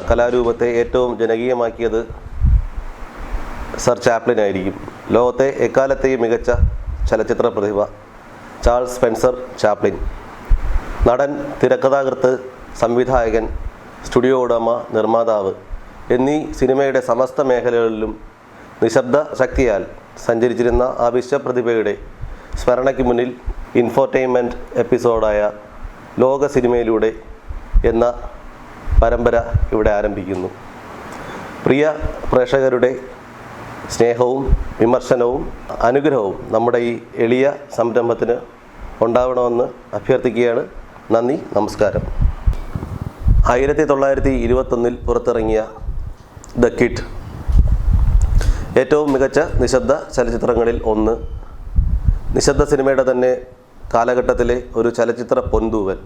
കലാരൂപത്തെ ഏറ്റവും ജനകീയമാക്കിയത് sir Chaplin ആയിരിക്കും. ലോകത്തെ എക്കാലത്തെയും മികച്ച ചലച്ചിത്ര പ്രതിഭ ചാൾസ് സ്പെൻസർ ചാപ്ലിൻ. നടൻ, തിരക്കഥാകൃത്ത്, സംവിധായകൻ, സ്റ്റുഡിയോ ഉടമ, നിർമ്മാതാവ് എന്നീ സിനിമയുടെ സമസ്ത മേഖലകളിലും നിശബ്ദ ശക്തിയാൽ സഞ്ചരിച്ചിരുന്ന ആ വിശ്വപ്രതിഭയുടെ സ്മരണയ്ക്ക് മുന്നിൽ ഇൻഫോർടൈൻമെൻറ്റ് എപ്പിസോഡായ ലോക സിനിമയിലൂടെ എന്ന പരമ്പര ഇവിടെ ആരംഭിക്കുന്നു. പ്രിയ പ്രേക്ഷകരുടെ സ്നേഹവും വിമർശനവും അനുഗ്രഹവും നമ്മുടെ ഈ എളിയ സംരംഭത്തിന് ഉണ്ടാവണമെന്ന് അഭ്യർത്ഥിക്കുകയാണ്. നന്ദി, നമസ്കാരം. 1921 പുറത്തിറങ്ങിയ ദ കിഡ് ഏറ്റവും മികച്ച നിശബ്ദ ചലച്ചിത്രങ്ങളിൽ ഒന്ന്. നിശബ്ദ സിനിമയുടെ തന്നെ കാലഘട്ടത്തിലെ ഒരു ചലച്ചിത്ര പൊൻതൂവൽ.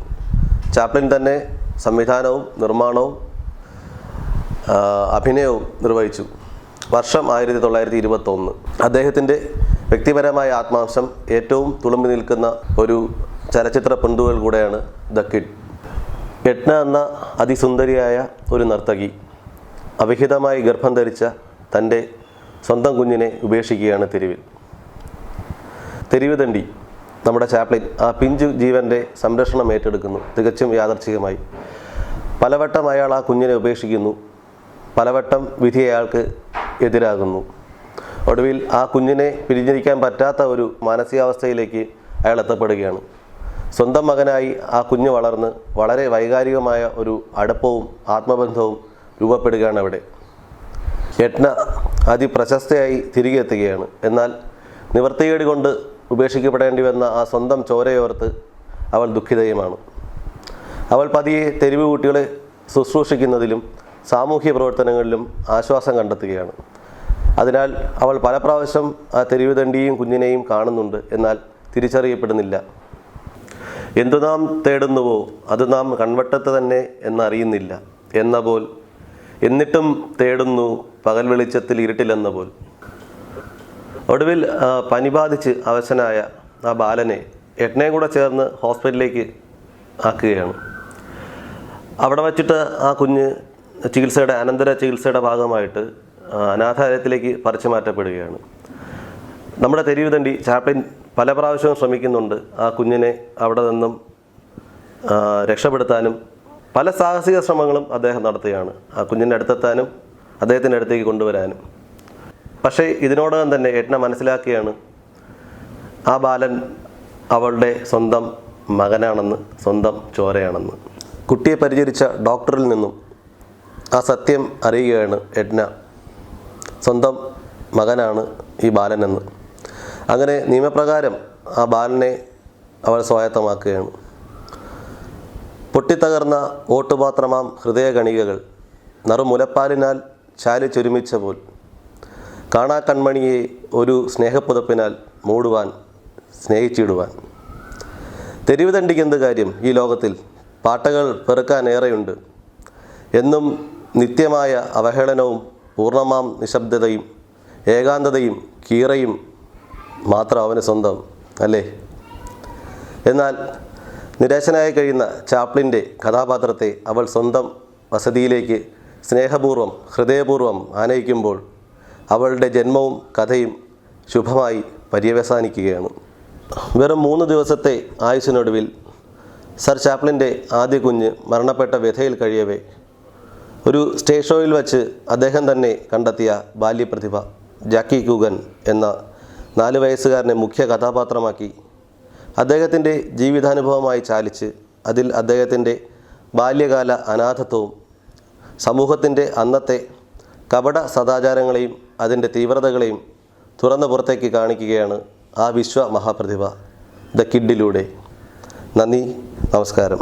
ചാപ്ലിൻ തന്നെ സംവിധാനവും നിർമ്മാണവും അഭിനയവും നിർവഹിച്ചു. വർഷം 1921. അദ്ദേഹത്തിൻ്റെ വ്യക്തിപരമായ ആത്മാംശം ഏറ്റവും തുളുമ്പി നിൽക്കുന്ന ഒരു ചലച്ചിത്ര പൊൻതൂവൽ കൂടെയാണ് ദ കിഡ്. എഡ്ന എന്ന അതിസുന്ദരിയായ ഒരു നർത്തകി അവിഹിതമായി ഗർഭം ധരിച്ച തൻ്റെ സ്വന്തം കുഞ്ഞിനെ ഉപേക്ഷിക്കുകയാണ് തെരുവ് തണ്ടി. നമ്മുടെ ചാപ്ലിൻ ആ പിഞ്ചു ജീവൻ്റെ സംരക്ഷണം ഏറ്റെടുക്കുന്നു, തികച്ചും യാദർച്ഛികമായി. പലവട്ടം അയാൾ ആ കുഞ്ഞിനെ ഉപേക്ഷിക്കുന്നു, പലവട്ടം വിധി അയാൾക്ക് എതിരാകുന്നു. ഒടുവിൽ ആ കുഞ്ഞിനെ പിരിഞ്ഞിരിക്കാൻ പറ്റാത്ത ഒരു മാനസികാവസ്ഥയിലേക്ക് അയാൾ എത്തപ്പെടുകയാണ്. സ്വന്തം മകനായി ആ കുഞ്ഞ് വളർന്ന് വളരെ വൈകാരികമായ ഒരു അടുപ്പവും ആത്മബന്ധവും രൂപപ്പെടുകയാണ് അവിടെ. എഡ്ന അതിപ്രശസ്തയായി തിരികെ എത്തുകയാണ്. എന്നാൽ നിവൃത്തികേട് കൊണ്ട് ഉപേക്ഷിക്കപ്പെടേണ്ടി വന്ന ആ സ്വന്തം ചോരയോർത്ത് അവൾ ദുഃഖിതയുമാണ്. അവൾ പതിയെ തെരുവ് കുട്ടികളെ ശുശ്രൂഷിക്കുന്നതിലും സാമൂഹ്യ പ്രവർത്തനങ്ങളിലും ആശ്വാസം കണ്ടെത്തുകയാണ്. അതിനാൽ അവൾ പല പ്രാവശ്യം ആ തെരുവ് തണ്ടിയും കുഞ്ഞിനെയും കാണുന്നുണ്ട്, എന്നാൽ തിരിച്ചറിയപ്പെടുന്നില്ല. എന്തു നാം തേടുന്നുവോ അത് നാം കൺവട്ടത്ത് തന്നെ എന്നറിയുന്നില്ല എന്ന പോൽ, എന്നിട്ടും തേടുന്നു പകൽ വെളിച്ചത്തിൽ ഇരുട്ടിലെന്ന പോൽ. ഒടുവിൽ പനി ബാധിച്ച് അവശനായ ആ ബാലനെ എഡ്നയും കൂടെ ചേർന്ന് ഹോസ്പിറ്റലിലേക്ക് ആക്കുകയാണ്. അവിടെ വച്ചിട്ട് ആ കുഞ്ഞ് അനന്തര ചികിത്സയുടെ ഭാഗമായിട്ട് അനാഥാലയത്തിലേക്ക് പറിച്ചു മാറ്റപ്പെടുകയാണ്. നമ്മുടെ തെരുവ് തണ്ടി ചാപ്ലിൻ പല പ്രാവശ്യവും ശ്രമിക്കുന്നുണ്ട് ആ കുഞ്ഞിനെ അവിടെ നിന്നും രക്ഷപ്പെടുത്താനും. പല സാഹസിക ശ്രമങ്ങളും അദ്ദേഹം നടത്തുകയാണ് ആ കുഞ്ഞിൻ്റെ അടുത്തെത്താനും അദ്ദേഹത്തിൻ്റെ അടുത്തേക്ക് കൊണ്ടുവരാനും. പക്ഷേ ഇതിനോടകം തന്നെ എഡ്ന മനസ്സിലാക്കിയാണ് ആ ബാലൻ അവളുടെ സ്വന്തം മകനാണെന്ന്, സ്വന്തം ചോരയാണെന്ന്. കുട്ടിയെ പരിചരിച്ച ഡോക്ടറിൽ നിന്നും ആ സത്യം അറിയുകയാണ് എഡ്ന. സ്വന്തം മകനാണ് ഈ ബാലനെന്ന്. അങ്ങനെ നിയമപ്രകാരം ആ ബാലനെ അവൾ സ്വായത്തമാക്കുകയാണ്. പൊട്ടിത്തകർന്ന ഓട്ടുപാത്രമാം ഹൃദയകണികകൾ നറുമുലപ്പാലിനാൽ ചാലിച്ചൊരുമിച്ച പോൽ കാണാ കൺമണിയെ ഒരു സ്നേഹപ്പുതപ്പിനാൽ മൂടുവാൻ, സ്നേഹിച്ചിടുവാൻ. തെരുവ് തണ്ടിക്ക് എന്ത് കാര്യം ഈ ലോകത്തിൽ? പാട്ടകൾ പെറുക്കാൻ ഏറെയുണ്ട്. എന്നും നിത്യമായ അവഹേളനവും പൂർണ്ണമാം നിശബ്ദതയും ഏകാന്തതയും കീറയും മാത്രം അവന് സ്വന്തം, അല്ലേ? എന്നാൽ നിരാശനായി കഴിയുന്ന ചാപ്ലിൻ്റെ കഥാപാത്രത്തെ അവൾ സ്വന്തം വസതിയിലേക്ക് സ്നേഹപൂർവ്വം, ഹൃദയപൂർവ്വം ആനയിക്കുമ്പോൾ അവളുടെ ജന്മവും കഥയും ശുഭമായി പര്യവസാനിക്കുകയാണ്. വെറും 3 ദിവസത്തെ ആയുസ്സിനൊടുവിൽ സർ ചാപ്ലിൻ്റെ ആദ്യ കുഞ്ഞ് മരണപ്പെട്ട വ്യഥയിൽ കഴിയവേ ഒരു സ്റ്റേജ് ഷോയിൽ വച്ച് അദ്ദേഹം തന്നെ കണ്ടെത്തിയ ബാല്യപ്രതിഭ ജാക്കി കൂഗൻ എന്ന 4 വയസ്സുകാരനെ മുഖ്യ കഥാപാത്രമാക്കി അദ്ദേഹത്തിൻ്റെ ജീവിതാനുഭവമായി ചാലിച്ച് അതിൽ അദ്ദേഹത്തിൻ്റെ ബാല്യകാല അനാഥത്വവും സമൂഹത്തിൻ്റെ അന്നത്തെ കപട സദാചാരങ്ങളെയും അതിൻ്റെ തീവ്രതകളെയും തുറന്നു പുറത്തേക്ക് കാണിക്കുകയാണ് ആ വിശ്വ മഹാപ്രതിഭ ദ കിഡിലൂടെ. നന്ദി, നമസ്കാരം.